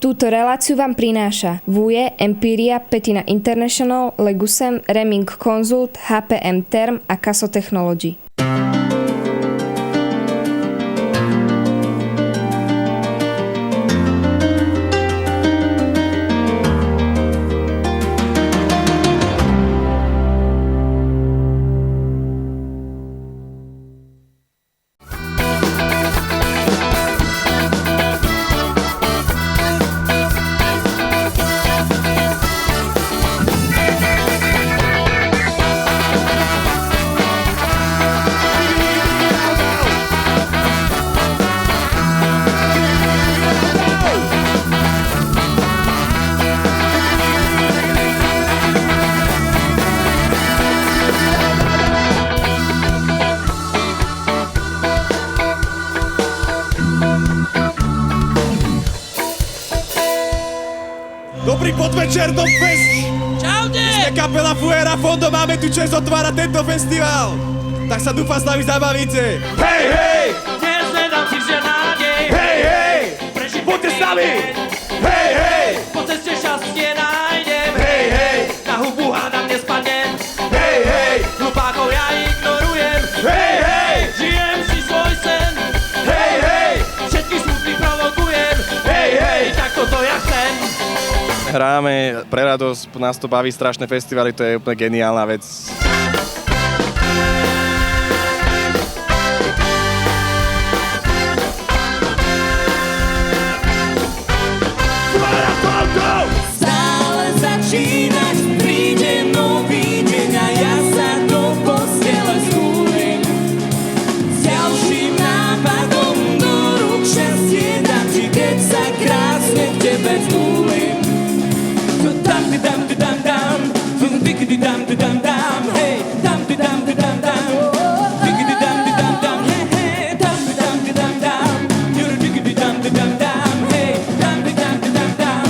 Túto reláciu vám prináša Vuje, Empíria, Petina International, Legusem, Reming Consult, HPM Term a Kaso Technology. Dobrý podvečer, Dogfest! Čaute! Sme kapela Fuera Fondo, máme tu čest otvárať tento festival. Tak sa dúfam s nami zabavíte. Hej, hej! Dnes nedám si že nádej. Hej, hej! Poďte s nami! Hej, hej! Po ceste šťastie nájdem. Hej, hej! Na hubu hádam nespadnem. Hej, hej! Hlupákov ja ignorujem. Hej, hej! Žijem si svoj sen. Hej, hej! Všetkých smutných provokujem. Hej, hej! Tak toto ja chcem. Hráme pre radosť, nás to baví, strašné festivaly, to je úplne geniálna vec. Stále začínať, príde nový deň a ja sa do postele schúlim. S ďalším nápadom do rúk šťastie dám ti, keď sa krásne k tebe vtúlim. Dam di dam dam, digidi dam di dam dam, hey, dam di dam dam, digidi dam di dam dam, hey, dam di dam dam, you're digidi dam dam, hey, dam di dam dam,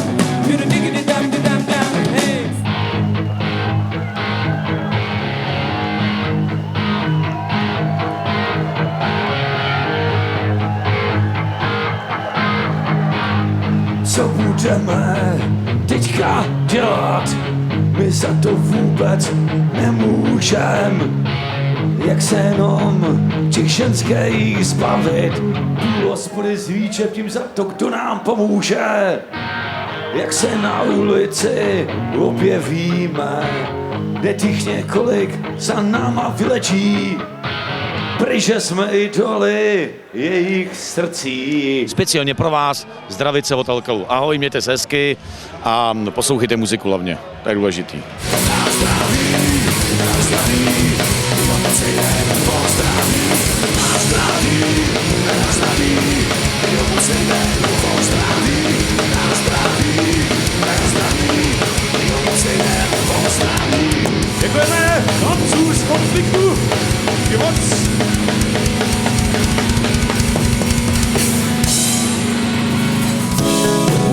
you're digidi dam dam, hey. Co budeme teďka dělat? My za to vůbec nemůžem. Jak se jenom těch ženských zbavit? Půl hospody s výčepím za to, kdo nám pomůže. Jak se na ulici objevíme, kde těch několik za náma vylečí. Pryže jsme idoly jejich srdcí. Speciálne pro vás zdravice od alkalu. Ahoj, mějte se hezky a poslouchejte muziku hlavně. To je důležitý. Děkujeme chlapců z konfliktu. Díky moc.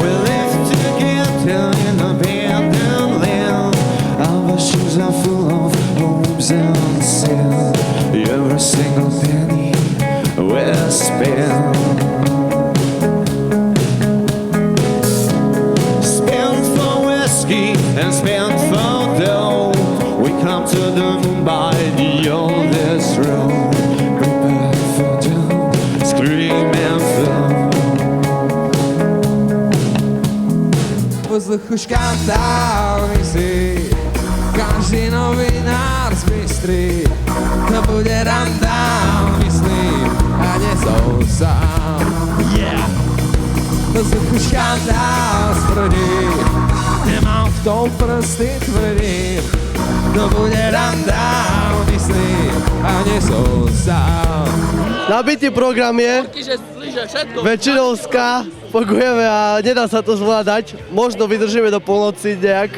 We live together in a abandoned land. Our shoes are full of homes and sin. Every single penny we'll spend. Spent for whiskey and spent for dough. We come to the moon by the oldest road. Prepare for doom, scream and flow. Posluchu škandálny si, každý novinár z Bystry, to bude randál, myslím, a nesou sám. Yeah! Posluchu škandál smrdí, nemám v tom prsty tvrdý, to bude randál, myslím, a nesou sám. Nabitý program je, väčšinou ska, pokujeme a nedá sa to zvládať. Možno vydržíme do polnoci nejak.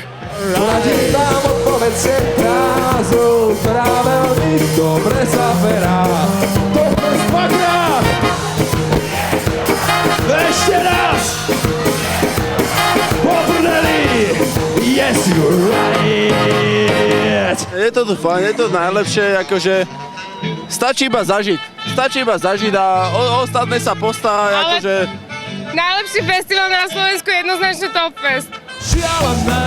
Radím tam odpovedce frázu, ktorá veľmi dobre zaberá. Dobre dvakrát! Ešte raz! Po prdeli! Yes, you're right! Je to tu fajn, je to najlepšie, akože stačí iba zažiť. Stačí iba zažiť a ostatné sa postará, akože Najlepší festival na Slovensku je jednoznačne Top Fest. Šialené,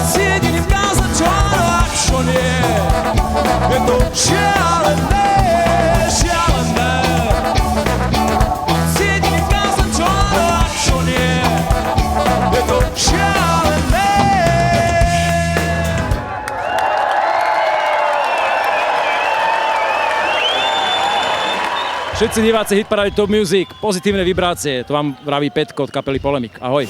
si jediný vkázať, čo a čo nie. Je to šialené, šialené, si jediný vkázať, čo a čo nie. Je to šialené. Všetci diváci Hitparády Top Music, pozitívne vibrácie, to vám vraví Petko od kapely Polemik. Ahoj.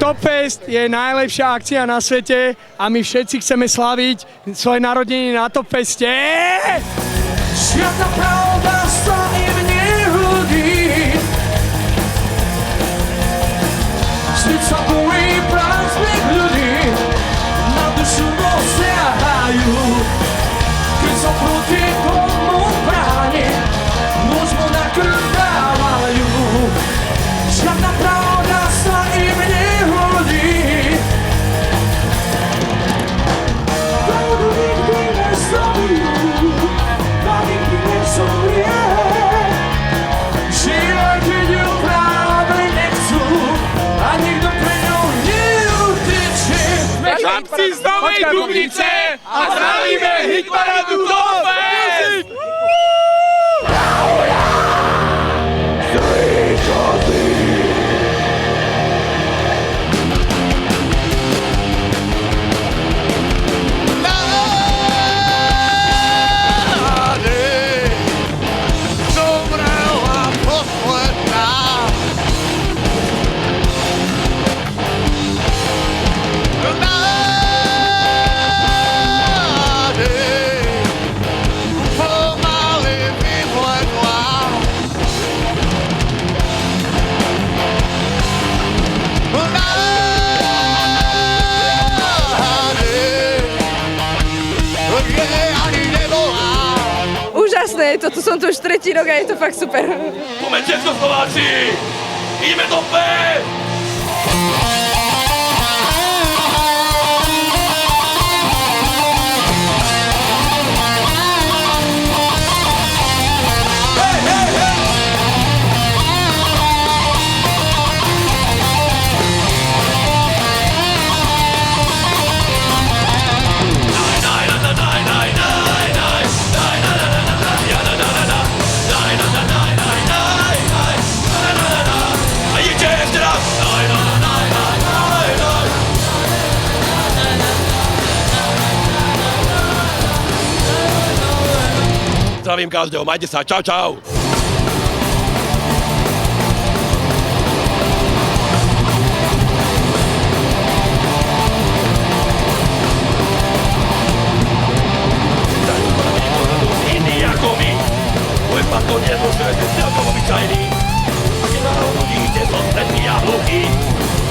Top Fest je najlepšia akcia na svete a my všetci chceme slaviť svoje narodeniny na Top Feste. Žiadna pravda sa im nehodí, vždyť sa bojí prázdnych ľudí, na dušu dosiahajú, keď sa proti tomu bráni, noc mu na krv dávajú. Žiadna pravda sa im nehodí, pravdu nikdy nezabijú, a nikdy nezomrie. Žije, keď ju práve nechcú, a nikto pre ňou neutečie. Chlapci z Novej Dubnice a zdravíme Hitparádu Top Fest! Úžasné, toto som tu už tretí rok a je to fakt super. Poďte to Slováci! Ideme do Fest! A idete teraz! zdravím každého, majte sa, čau, čau. To nemôžete celkom obyčajný. A keď ma rozhodíte, som stretný a hluchý.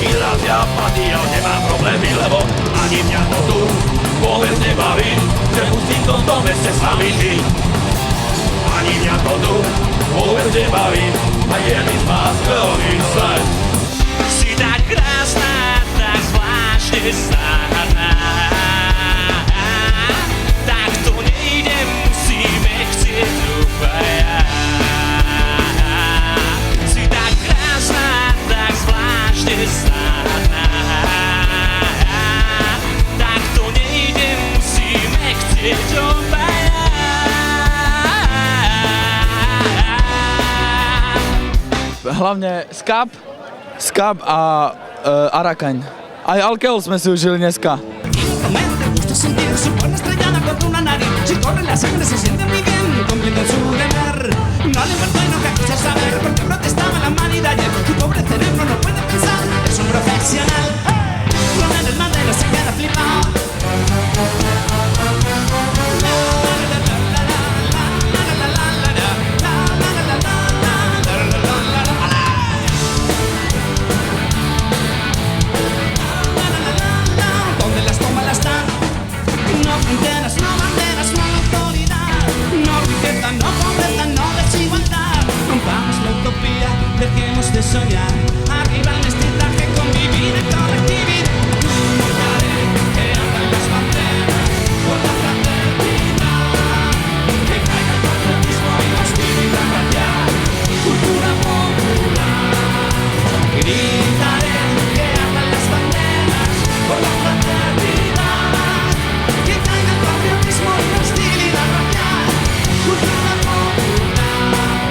I raz ja patiel, nemám problémy, lebo ani mňa to tu vôbec nebaví, že musím v tomto meste s vami žiť. Ani mňa to tu vôbec nebaví, a je mi z vás veľmi zle. Si tak krásna, tak zvláštne stána. Tak to nejde, musíme chcieť obaja. Tak to nejde, musíme chcieť obaja. Hlavne Skab a Arakaň. Aj Alkeol sme si užili dneska. No le importa y no quise saber por qué protestaba la humanidad. Tu pobre cerebro no puede pensar, es un profesional. Con el madero se queda flipado. Donde las tomas las dan. No fronteras, no banderas, no autoridad. No riqueza, no pobreza, no desigualdad. Rompamos la utopía, dejemos de soñar. Arriba el mestizaje, convivir en colectividad. No olvidaré que andan las banderas por la fraternidad. Que caiga el patriotismo y la hostilidad racial. Cultura popular. Gritaré que andan las banderas por la fraternidad. Que caiga el patriotismo y la hostilidad racial. Cultura popular.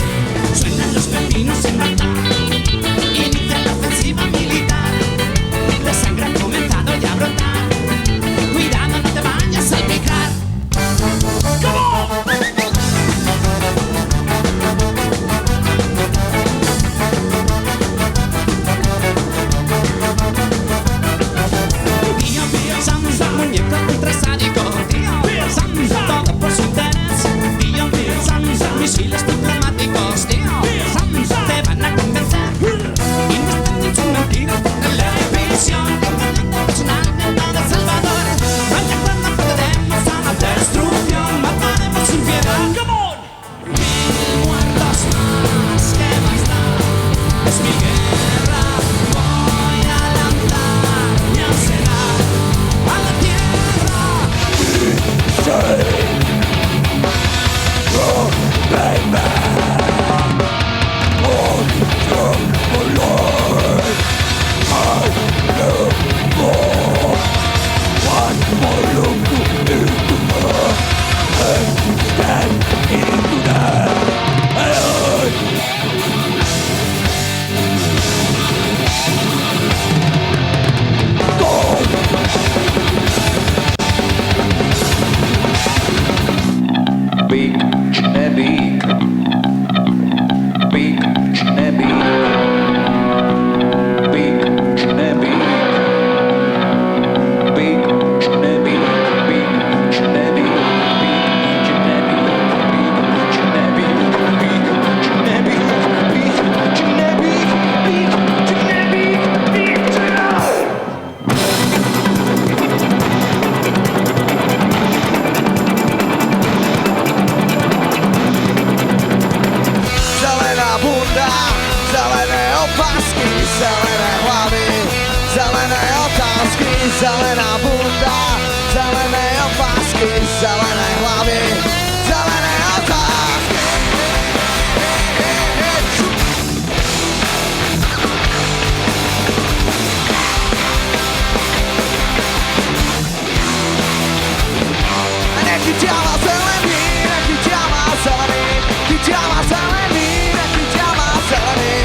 Suenan los pepinos en Bagdad. Inicia la ofensiva militar. La sangre ha comenzado ya a brotar. Cuidado, no te vayas a salpicar. Tío, Samsa, muñeco contra sádico. Tío, Samsa, todo por su interés. Tío, Samsa, misiles diplomáticos. Tío, Samsa, te van a convencer. Y no están en su mentira por televisión. Personal de todo El Salvador. No hay acuerdo, procedemos a la destrucción. Mataremos sin piedad. Come on. 1000 muertos más, ¿qué más da? Es mi guerra. Voy a lanzar mi ansiedad a la tierra. Big Nebik. Big Nebik. Big Nebik. Big Nebik. Big Nebik. Zelená bunda, zelené opasky, zelené hlavy, zelené otázky, zelená bunda, zelené opasky, zelené hlavy, zelené otázky. A nechyťáva zelený, nechyťáva zelený, chyťáva zelený, nechyťáva zelený.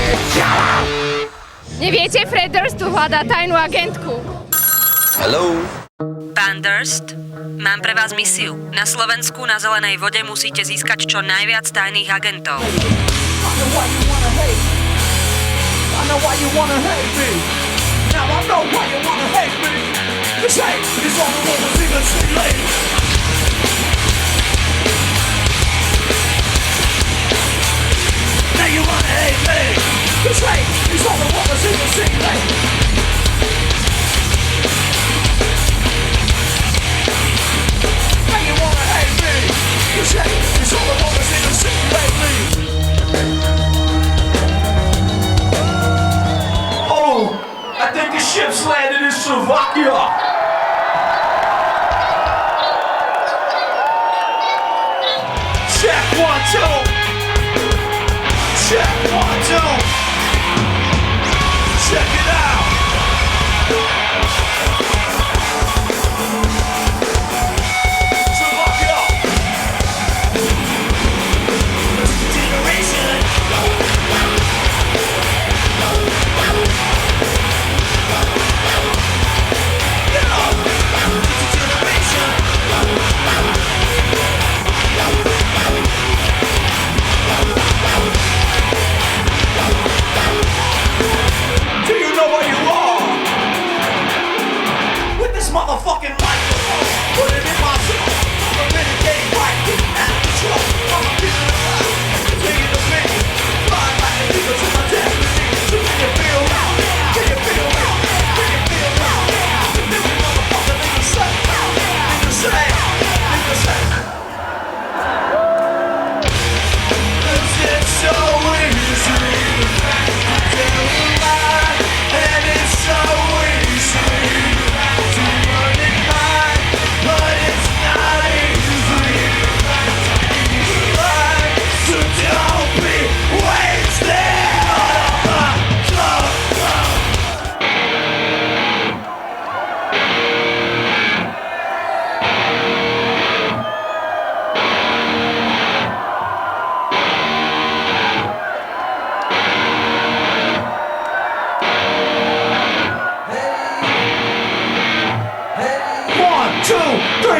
Neviete, Fred Durst tu hľadá tajnú agentku. Hello. Pán Durst, mám pre vás misiu. Na Slovensku na zelenej vode musíte získať čo najviac tajných agentov. I know why you wanna hate me. Now I know why you wanna hate me. Cause hate is all the woman's even sweet lady. Now you wanna hate me. Cause hate is all the woman's even sweet lady. Now you wanna hate me. Cause hate is all the woman's even sweet lady. I think the ship's landed in Slovakia. Check 1, 2. Check 1, 2. Check it out. Slovakia. Generation. Do you know where you are? With this motherfucking microphone, put it in my soul. I'm a renegade, right? Out of control. I'm a kid in the cloud. Taking the big, flying like an eagle to my destiny. So can you feel me? Can you feel me? Can you feel me? This motherfucker nigga say, nigga say, nigga say. Cause it's so easy. And it's so easy to run it back, but it's not easy. So don't be wasted on a club.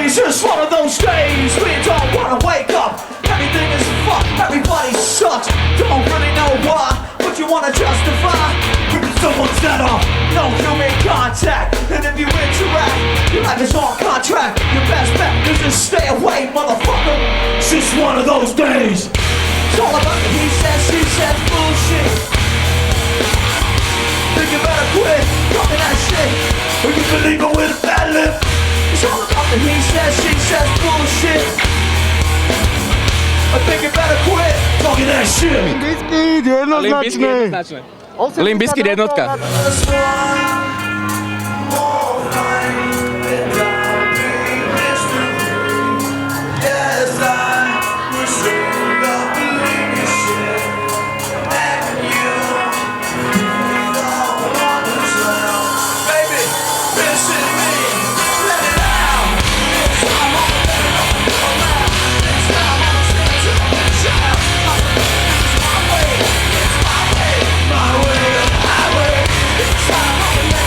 It's just one of those days we don't wanna wake up. Everything is fucked, everybody sucks. Don't really know why, but you wanna justify. Because someone's set off, no human contact. And if you interact, your life is on contract. Your best bet is to stay away, motherfucker. It's just one of those days. It's all about the he says, she says bullshit. Think you better quit talking that shit, or you can leave it with a bad lip. It's all about the he says, she says bullshit. I think you better quit talking that shit. Limp Bizkit jednotka. My way or highway, it's time on the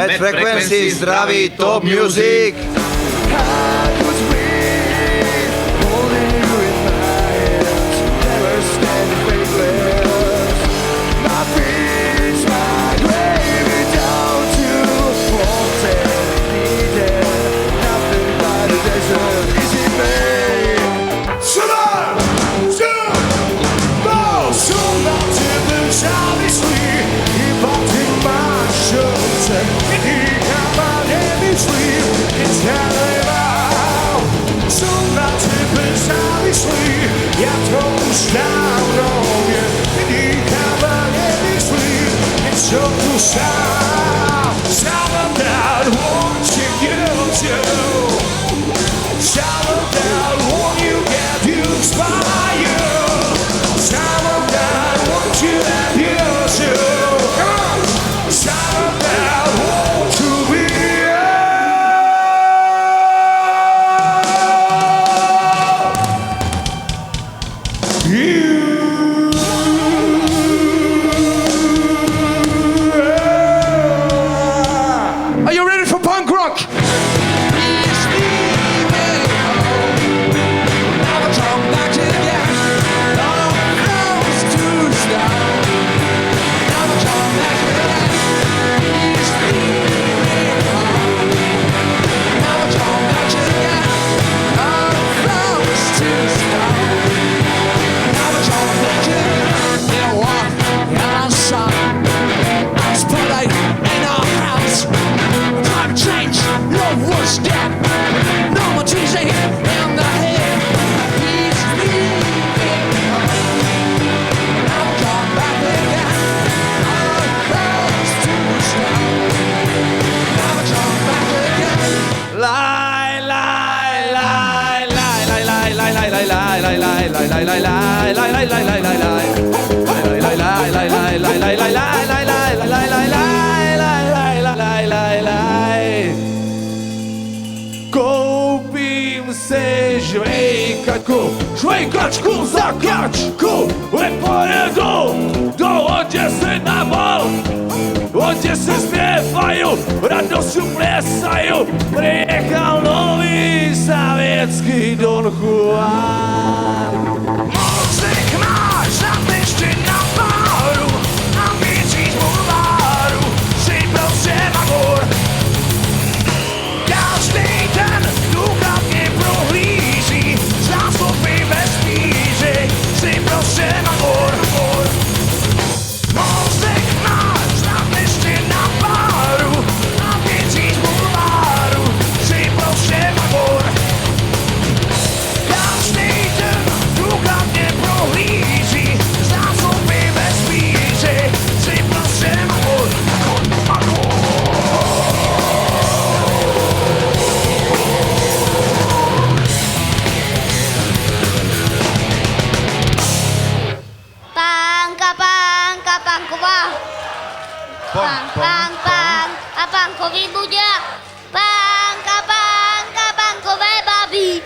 Bad Frequency, zdraví Top Music. Ja to už dávno viem, vydýcham a nemyslím, niečo tu sám. Someone that wants to give you, someone that wants you get used by you, someone that wants you that use you, someone that wants to be Are you ready for punk rock? Koupím si žvejkačku za kačku, pojedu do Oděsy na bal. Oděsy zpěvajú, radosťu plesajú, priechal nový sovětský Don Juan. Mozek máš zapište na páru, a běžíš bulváru, si prostě magor. Každý den důkladně prohlíží, zásoby bez tíži, si prostě magor. Mozek máš zapište na páru, a běžíš bulváru, si prostě magor. Každý den důkladně prohlíží, zásoby bez tíži, si prostě magor. A pankový buďák. Pankové babi.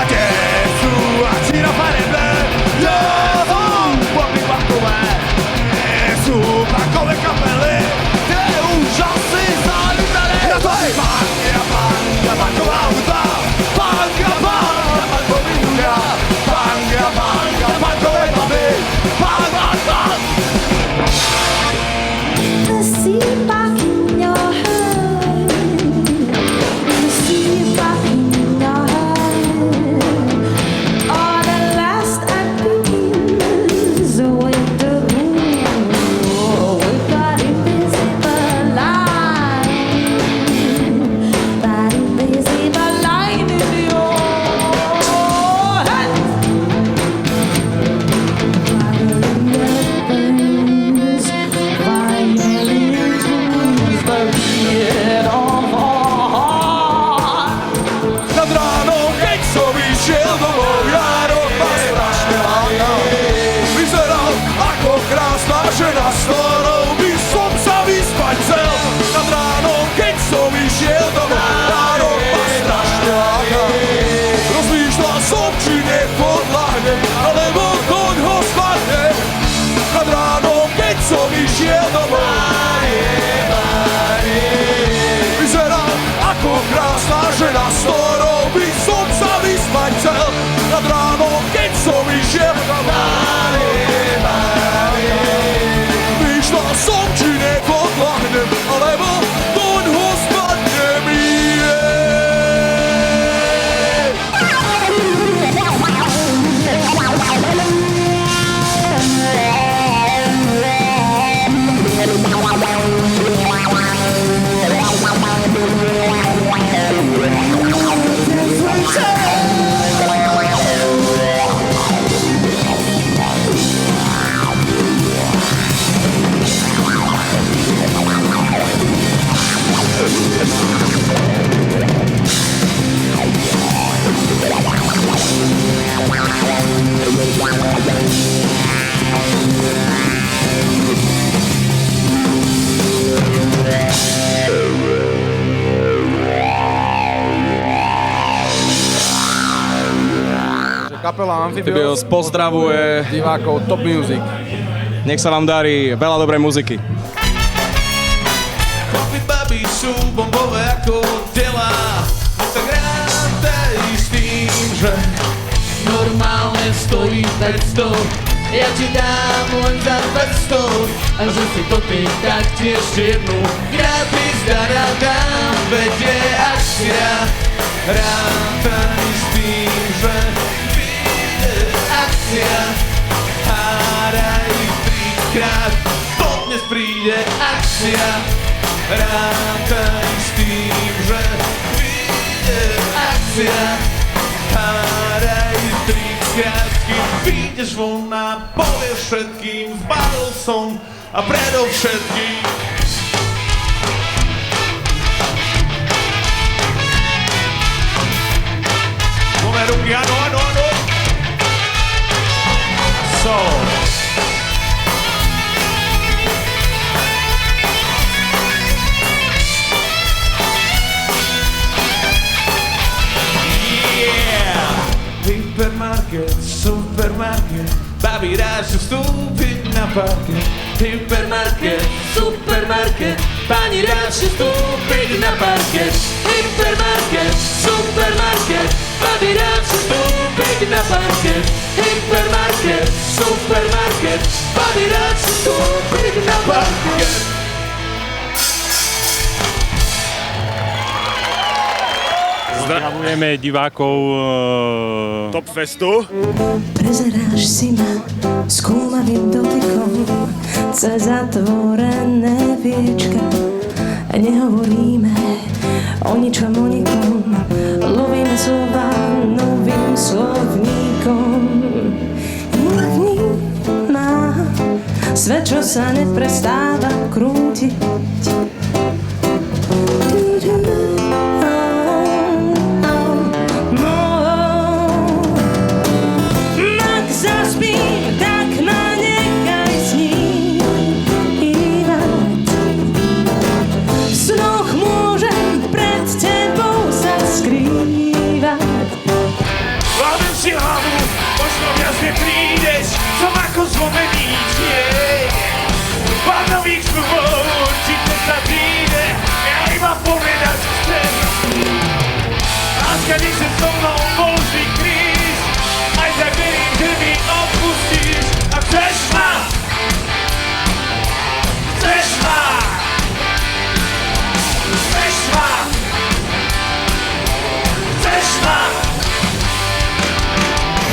Adesso a fare bello, pochi pankové, su pankové kapely, kde úžasy zalítali. To je panková hudba, pankový Kapela Amphibios pozdravuje divákov Top Music. Nech sa vám darí, veľa dobrej muziky. Chlapi, babi sú bombové ako tela. Tak rátaj s tým, že Normálne stojí 500, ja ti dám len za 200. A že si to ty taktiež jednu gratis dám, veď je akcia. rátaj s tým, že akcia. Hádaj trikrát, to dnes príde akcia. Rátaj s tým, že vyjde akcia. Hádaj trikrát, kým vyjdeš von a povieš všetkým, zbalil som a predovšetkým ruky, áno, áno, áno. So. Yeah. Hypermarket, supermarket, babi rád vstúpiť na parket. Hypermarket, supermarket, pani rád vstúpiť na parket. Hypermarket, supermarket, babi rád vstúpiť na parket. Hypermarket, supermarket, babi rád vstúpiť na parket. Zdravujeme divákov Top Festu. Prezeráš si ma skúmavým dotykom cez zatvorené viečka. Nehovoríme o ničom, o nikom, lovíme slova novým slovníkom. Vníma svet, čo sa neprestáva krútiť. Možno viac neprídeš, som ako zlomený tieň. Pár nových slov, či to sa príde, ja iba povedať chcem. Láska, nech sa so mnou môžu krísť, aj tak verím, že mi odpustíš. A chceš ma? Chceš ma? Chceš ma? Chceš ma?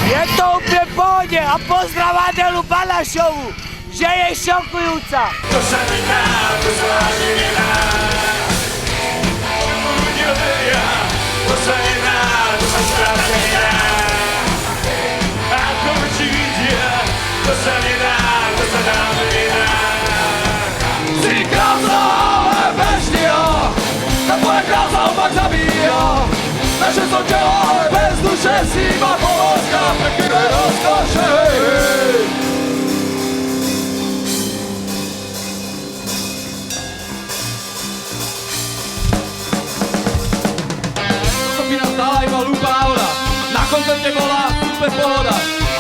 Je to úplne pohode a pozdrav Adelu Balašovu, že je šokujúca. To sa nedá, to sa ani nedá. Ľudia veria, to sa nedá, to sa skrátka nedá. Ako oči vidia, to sa nedá, to sa dáme nedá. Si krása, ale bez neho, tá tvoja krása opak zabíja. Naše sú telo, ale bez duše si iba položka, prekryvé rozkoše. Skupina stála iba Lupa Aura. Na koncerte bola super pohoda.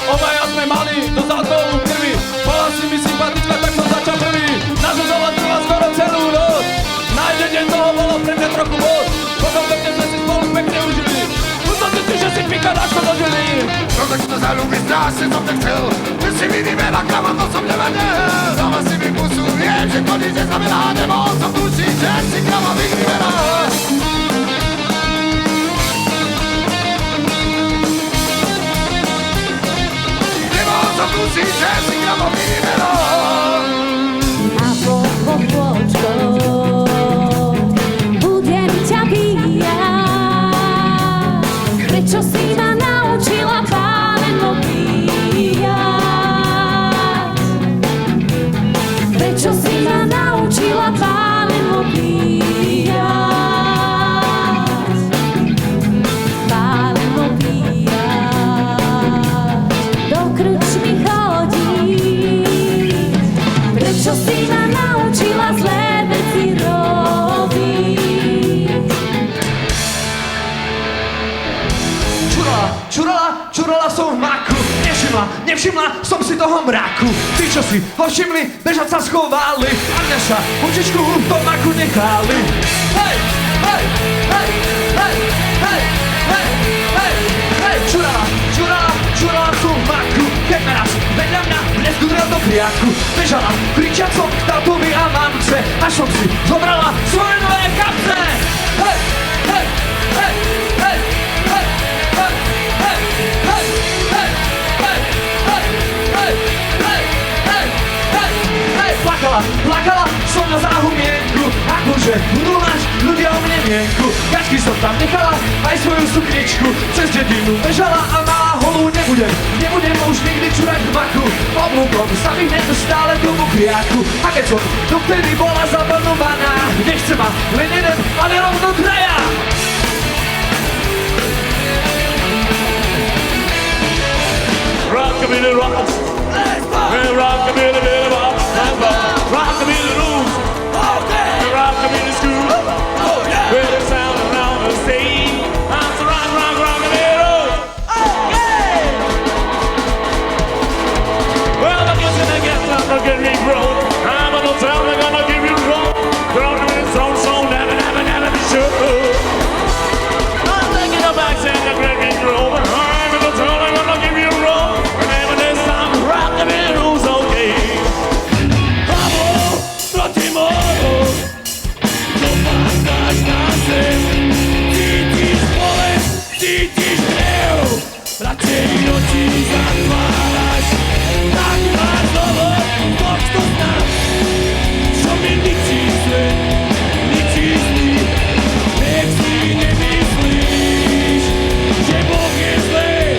Obaja sme mali do zátolu krvi. Bola si mi sympatická, tak som začal prvý. Naša zola trvá skoro celú noc. Na jeden deň toho bolo pre mňa trochu moc. Po koncerte sme si spolu pekne užili. Musel si, že si píka naško dožili. No tak to zalúbi, strašne som te chcel. Že si vidíme na krava, to som nevedel. Doma si mi pusu, viem, že to nič neznamená. Nemohol som tučiť, že si krava vyhrivená. Nemohol som tučiť, že si krava vyhrivená. A po pobočkou budem ťa píjať. Prečo si ma naučila, Páneno, píjať? Prečo si ma naučila, Páneno, píjať? Nevšimla som si toho mraku. Tí, čo si ho všimli, bežať sa schovali. A mňa sa učičku v tom maku nechali. Hej, hej, hej, hej, hej, hej, hej, hej. Čurala tú maku. Keď naraz vedľa mňa nezdúrel do kriaku. Bežala kričiac som k tátovi a mamce. Až som si zobrala svoje nové kapce. Hej, hej, hej, hej, hej, hej, hej, hej, hej, hej, hej, hej, hej, hej, hej, hej. Plakala som na záhumienku. Akože budú mať ľudia o mne mienku. Kačky som tam nechala, aj svoju sukničku. Cez dedinu bežala a mala holú. Nebudem už nikdy čurať v maku. Oblúkom sa mi hneď stále tomu kriaku. A keď som dovtedy bola zabanovaná, nechce ma len jeden, ale rovno traja. Rockabilly rocks, rockabilly billy bop, rockabilly blues, rockabilly school, where the sound around the stage, I'm so rockabilly roll. Well, I guess in the guess I'm gonna get me broke. I'm gonna tell me gonna give you roll. Throw me in some song, never be sure. I'm taking a back and the great big roll. I'm gonna tell me gonna give you roll. Remember this time, rockabilly rules okay. Amo, proti moru, dopadnáš na zem. Cítiš bolesť, cítiš hnev, radšej oči zatváraš. Tak máš dovod, poď to znám, čo mi ničí svet, ničí sny. Nech si nemyslíš, že Boh je zlej.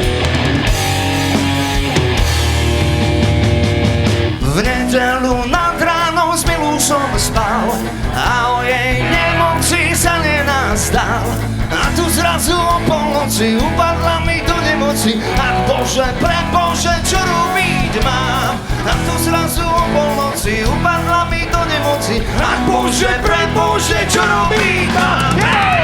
V nedelu nad ránom s Milou som spal a o jej nemoci sa nenazdal. A tu zrazu o polnoci upadla mi do nemoci. Ach Bože, prebože, čo robiť mám? A tu zrazu o polnoci upadla mi do nemoci. Ach Bože, prebože, čo robiť mám? Hey!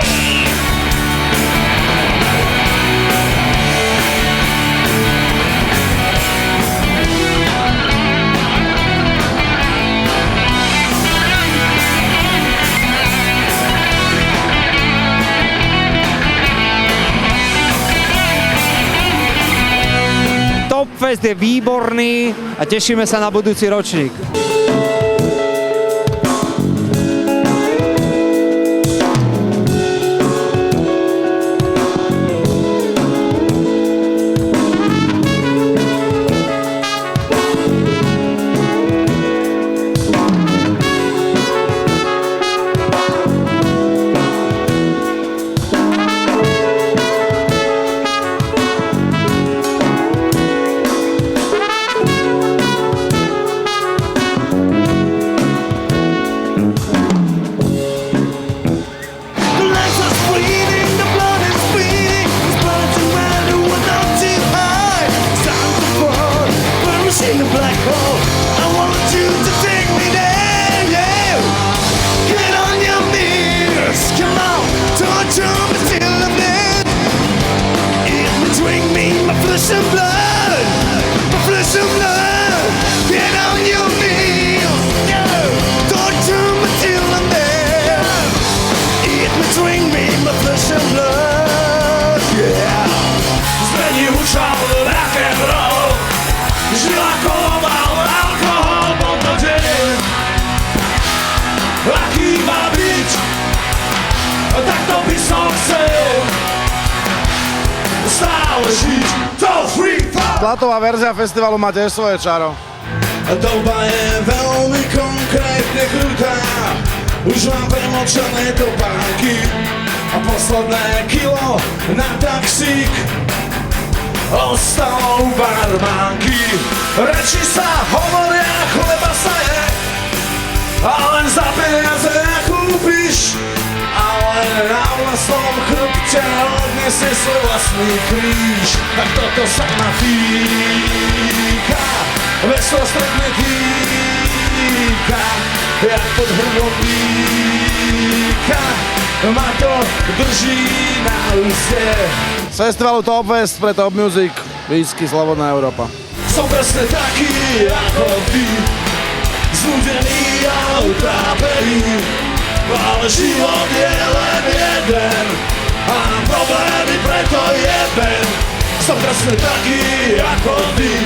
Topfest je výborný a tešíme sa na budúci ročník. Zlatová verzia festivalu má tiež svoje čaro. Doba je veľmi konkrétne krutá, už mám premočené topánky a posledné kilo na taxík ostalo u barmánky. Reči sa hovoria, chleba sa je, a len za peniaze kúpiš, ale na vlastnom chrbte odniesie svoj vlastný kríž. Tak toto sa ma týka, veslo stredne týka, jak pod hrbom píka, ma to drží na úste. Z festivalu Topfest pre Top Music, Whisky, Slobodná Európa. Som presne taký ako ty, zúdený a utrápený, ale život je len jeden a nám problémy preto jeben. Som presne taký ako ty,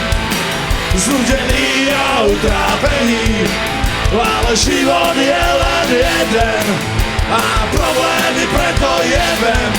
zúdený a utrápený, ale život je len jeden a problémy preto jeben.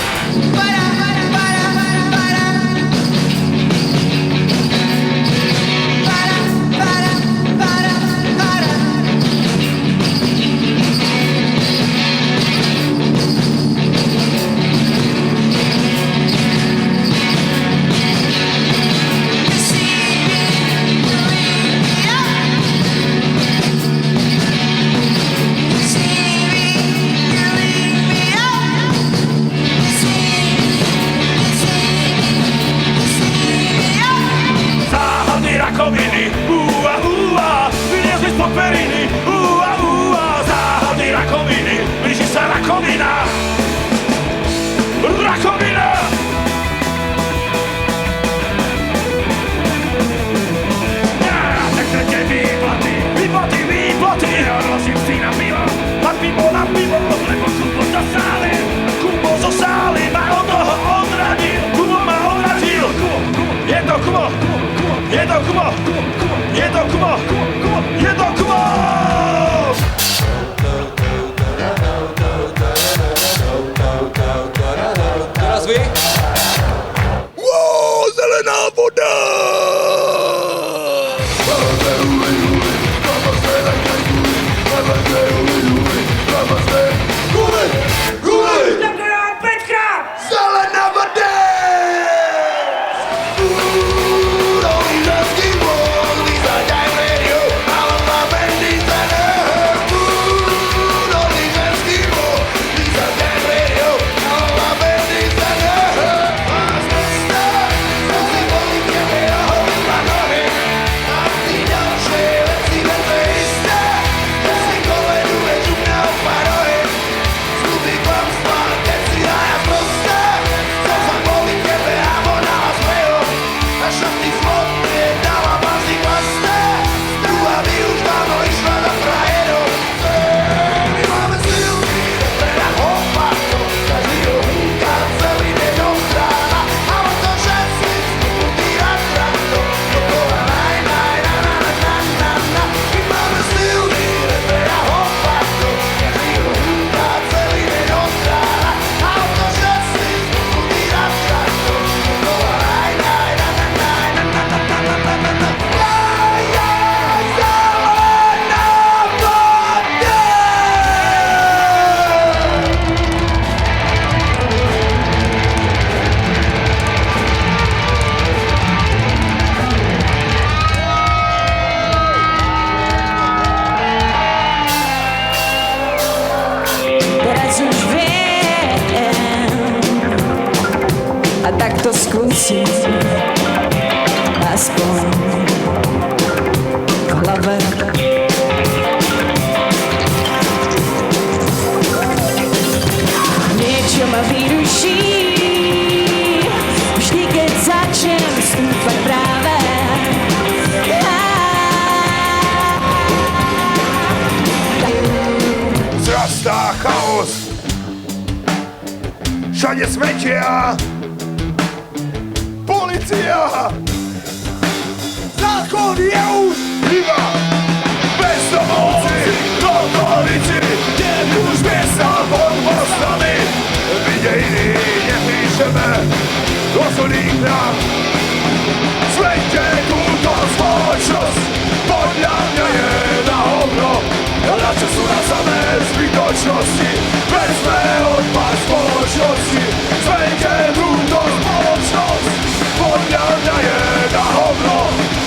Rakoviny, vyliezli spod periny, záhady rakoviny, blíži sa rakovina, rakovina. Tak chcete výplaty, rozím si na pivo, lebo Kubo zo sály ma od toho odradil, Kubo ma odradil, je to Kubo. Je to Kubo! Je to Kubo! Je to Kubo! Teraz vy? Wow, zelená voda! Guli! Ďakujem 5-krát! Zelená voda! to skúsim aspoň v hlave. Niečo ma vyruší vždy, keď začnem stúpať práve. Zrastá chaos, všade smetia, policia, zákon je už iba bezdomovci, autorici, kde už miesta pod mostami, kde iní nepíšeme rozhodných nám. Zmeňte túto spoločnosť, podľa mňa je na hovno, radšej sú na samé zbytočnosti, vezme odpad spoločnosti. Zmeňte túto spoločnosť, podľa mňa je na hovno,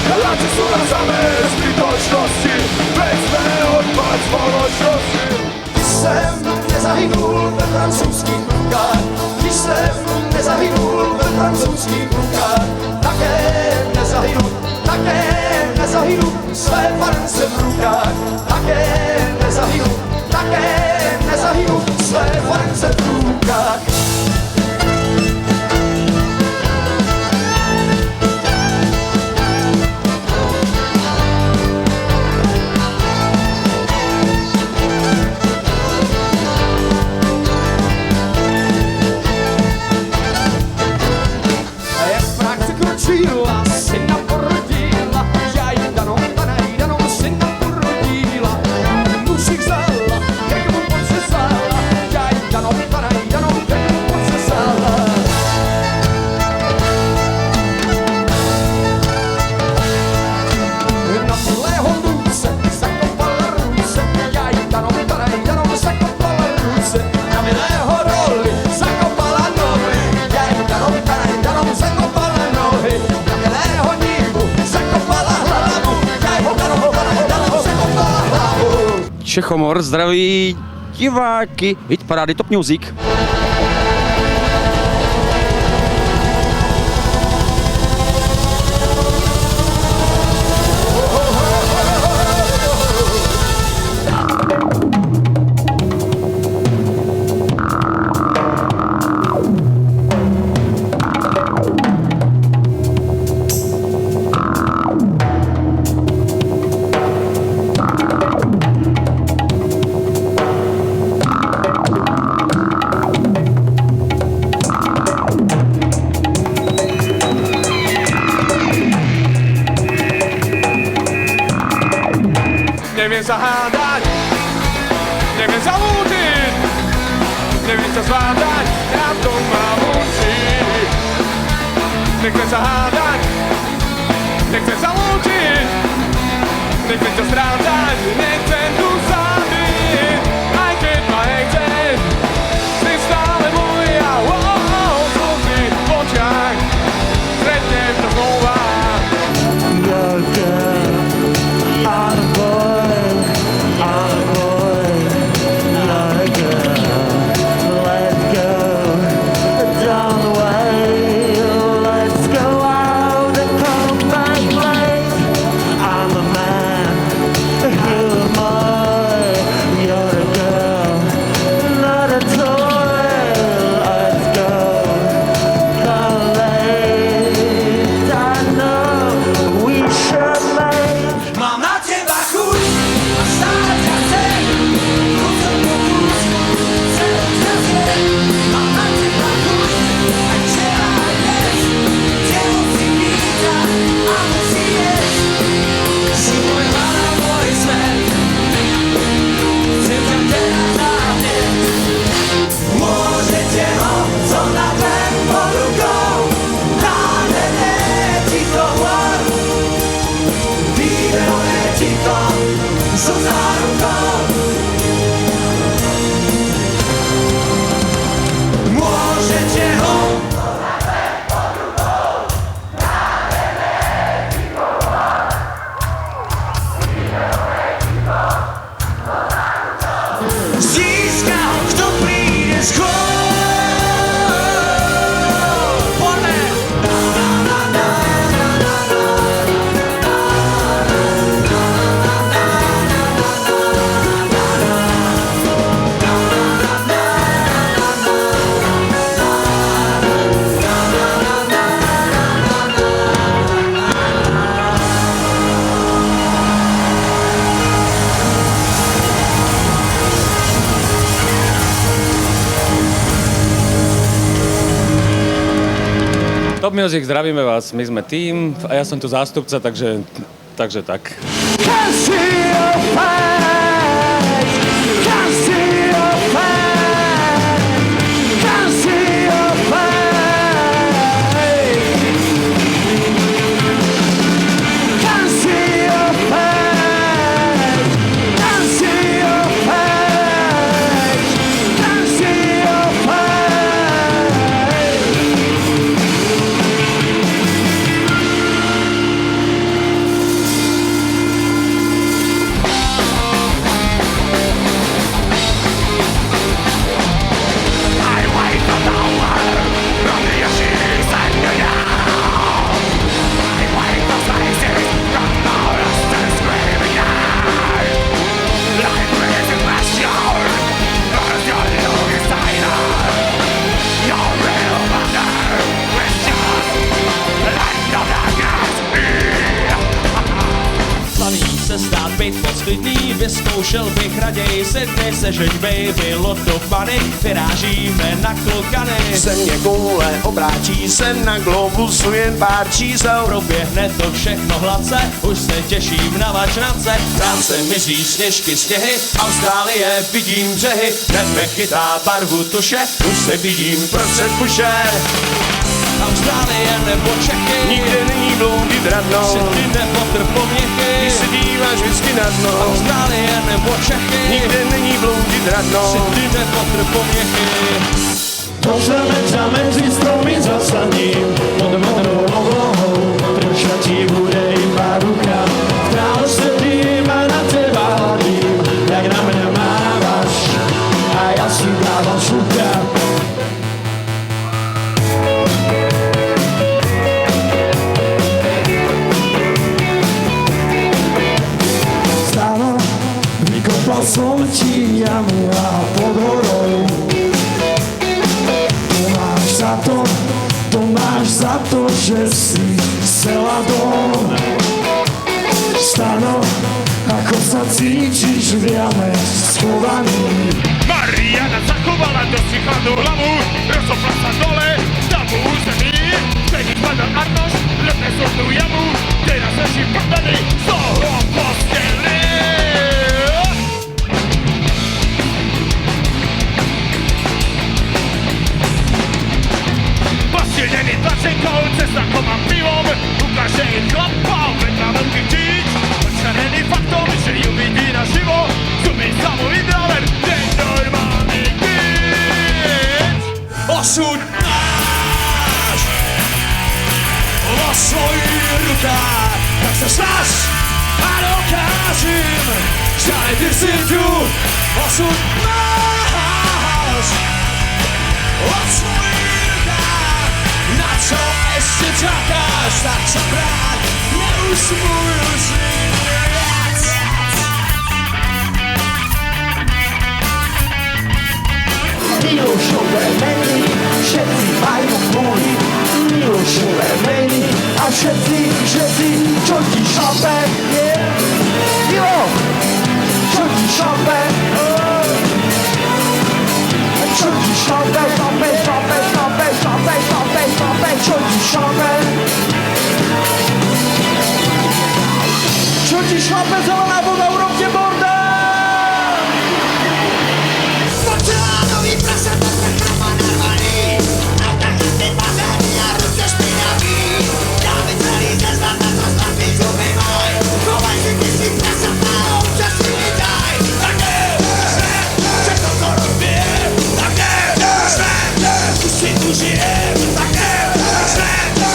radšej sú na samé zbytočnosti, vezme odpad spoločnosti. Když jsem nezahynul ve francouzských rukách, když jsem nezahynul ve francouzských rukách, také nezahynu své farence v rukách, také nezahynu své farence v rukách. Čechomor zdraví diváky Hitparády Top Music. Neviem sa hádať, neviem sa lúčiť, neviem sa zvládať, ja to mám učiť. Nechcem sa hádať, nechcem sa lúčiť, nechcem ťa strácať, nechcem tu byť, aj keď ma nechceš, si stále môj a slzy v očiach, stretnem to znova. Your girl, I'm a boy, I'm a boy, not a girl. Let's go down the way, let's go out and come back late. I'm a man, you're a boy, you're a girl, not a toy. Let's go down late. I know we should make. Mám na teba chuť a stále ťa chcem. Kúsok po kús, celé ťa zjem. Mám na teba chuť aj včera aj dnes. Telo si pýta a musí jesť. Si môj hlad a môj svet. Chcem ťa teraz a hneď. Môžete ho zohnať pod rukou. Nádherné ti to hlad. Vyberové ti to so zárukou. Môžete ho získa ho, kto príde skôr. Poďme! Top Music, zdravíme vás, my sme tým a ja som tu zástupca, takže tak. Can't see your face, can't see your face, can't see your face. Can't see your face, can't see your face, can't see your face. Slaví se stát být moc klidný, vyzkoušel bych raději se dnes sežeň baby, loto pany, vyrážíme na klokany. Země koule obráčí se na globusu jen pár čísel. Proběhne to všechno hladce, už se těším na vačnance. Práce mizí sněžky, sněhy, Austrálie vidím břehy. Nebe chytá barvu tuše, už se vidím prostřed buše. Austrálie nebo Čechy, Nikde není bloudit radnou, Světy nebo trpoměchy, když se díváš vždycky na dno. Austrálie nebo Čechy, Nikde není bloudit radnou, Světy nebo trpoměchy. Pošleme ťa medzi stromy zasadním, pod modrou oblohou, prčať ti bude iba ruka. V kráľovstve príjem a na teba hladím, jak na mňa buďa. Stáno, vykopal som ti jamu a pod horou. To máš za to, že si chcela dom. Stano, ako sa cítiš v jame schovaný. Mariana zachovala dosť chladnú hlavu, rozopla sa dole, stavu území. Vtedy padal Arnoš, letne sodnú jamu, teraz leží prdaný z toho posteli. Posilnený tlačenkou, cesta komám pivom, ukáže im chlapov, veď má veľký tíč. Očarený faktom, že ju vidí naživo, zubí sa mu ideálem, nenormálny tíč. Osud máš vo svojich rukách, tak sa snaž a dokážem, že aj ty si tu. Osud máš vo svojich rukách, na čo ešte čakáš, tak sa bráť, neusmujú si viac. Milošové meny, všetci majú kvôli. Milošové meny a všetci, čo ti šlape. Milo, čo ti šlape. Čo ti šlape, čo ti šlape. Čo ti šlape, zelená voda, urobte bordel! Porcelánový prasa, tak sa chroma narvaný. A taký ten bazárny a ruce špinavý. Dáme celý ze zlata, to zlatý zuby maj. Chovaj si ty si prasa, a občas si mi daj. Tak ne, že toto rozbije. Tak ne, už si tu žijem. Tak ne,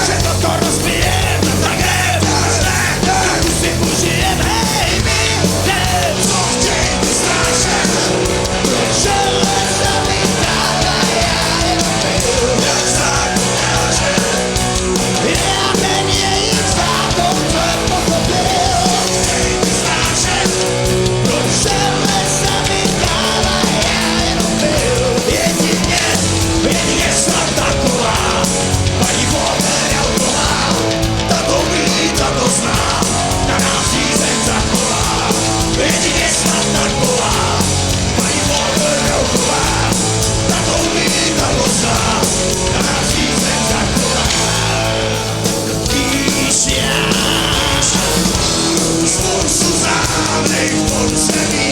že toto rozbijem. Tak ne, už si tu žijem. Hej, my, co chci strašet. Že len sa mi dáva, ja jenom viac tak ukážem. Ja menej ich za to, čo pochopil. Chci strašet. Že len sa mi dáva, ja jenom jedine Santa Cola. Pani Voler autolá, táto umí, táto zná. Na nás jízem za kola. Jedine Santa Cola. Pani Voler autolá, táto umí, táto zná. Na nás jízem za kola. Píšňaš svoj slzávnej v podzemí.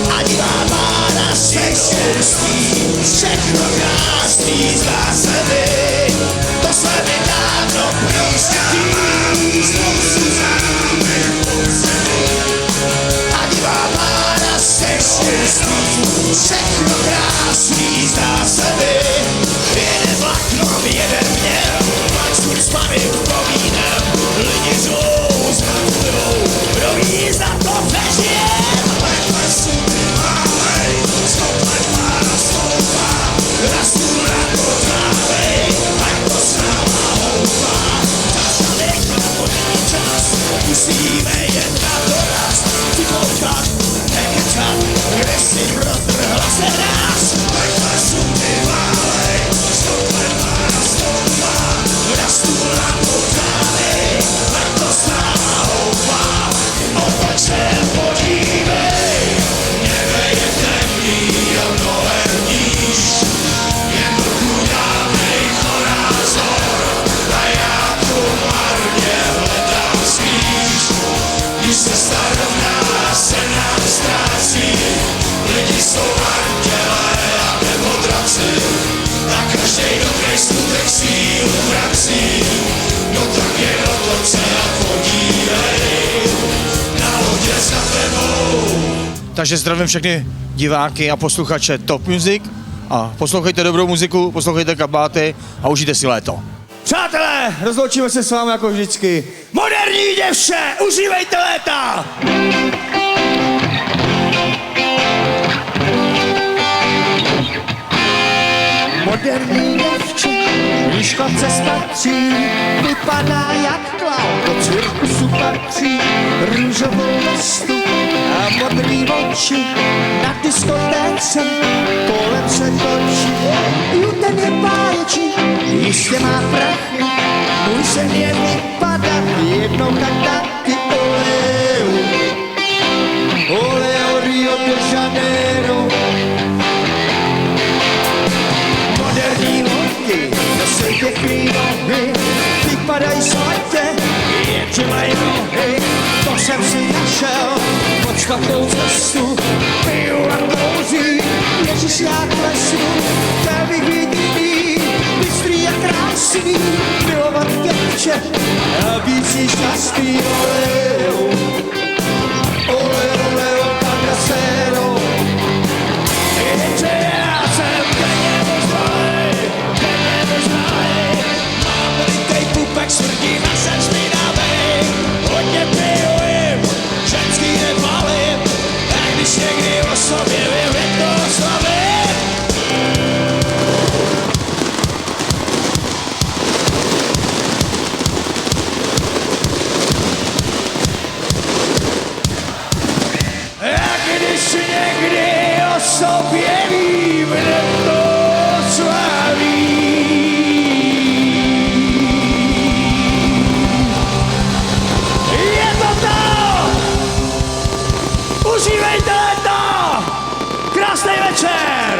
A diváma na šejšerství. Všechno krásný zdá se mi. To jsme mi dávno píšňali. Svou slzávnej v podzemí. A diváma na šejšerství. Všechno krásný zdá se mi. Jeden vlaknom, jeden měl. Pak svůj spavy povínám. Lidi žlou s mrtvou. Kdo ví, za to přežijem. Lekle jsou ty málej. Stoplet pána stoupa. Rastu na to trávej. Ať to s náma houpá. Čas na věkna, to není čas. Musíme jen na doraz. Přikloukat, nekečat. Kde si protrhla se nás. Lekle jsou ty málej. Stoplet pána stoupa. Rastu na to trávej. Ať to s náma houpá. Otoč se podívej. Nebe je temný a mnohem níž. Jen trochu dávnej názor. A já tu marně hledám spíš. Když se starovná, se nám ztrácí. Lidi jsou andělé a nemodraci. A každej dobrý skutek sílu vrací. No tak je otoč se a podívej. Na lodě za tebou. Takže zdravím všechny diváky a posluchače Top Music a poslouchejte dobrou muziku, poslouchejte kabáty a užijte si léto. Přátelé, rozloučíme se s vámi jako vždycky. Moderní děvče, užívejte léta! Moderní děvče, když chlapce spatří, vypadá jak klaun, do cirkusu patří. Růžovou vestu a modrý oči, na diskotéce kolem se točí. Ten je báječný, jistě má prachy, můj sen je vypadat jednou tak taky. Oleo Rio de Janeiro. Moderní holky, zase pěkný nohy, vypadají svatě, jenže mají nohy. To jsem si našel pod špatnou cestu, piju a kouří, ježiš já klesu. Chtěl bych být jiný, bystrý a krásný, milovat děvče a být si šťastný. Oleo, oleo, oleo, Cagacero. Jenže já jsem denně možnej, mám velikej pupek, smrdím a jsem špinavej. Hodně piju jim, ženský nepalím, a když někdy o sobě vím, jak to oslavím. A když někdy o sobě vím, hned to oslavím. Je to to! Užívejte léto! Krásný večer!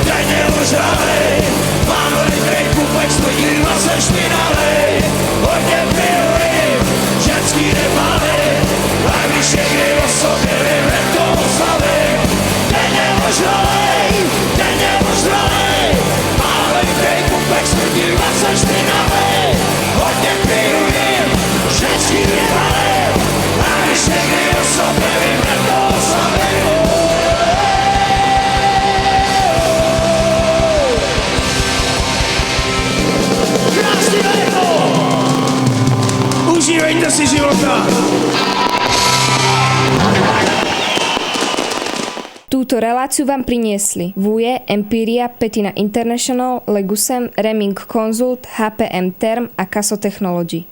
Denně možnej, mám velikej pupek, smrdím a jsem špinavej. Hodně piju jim, ženský nepalím, a když někdy o sobě vím, hned to oslavím. Denně možnej, mám velikej pupek, smrdím a jsem špinavej. Hodně piju jim, ženský nepalím, a když někdy o sobě vím, hned to oslavím. Krásný léto! Užívejte si života! Túto reláciu vám priniesli Vuje, Empiria, Petina International, Legusem, Reming Consult, HPM Term a Caso Technology.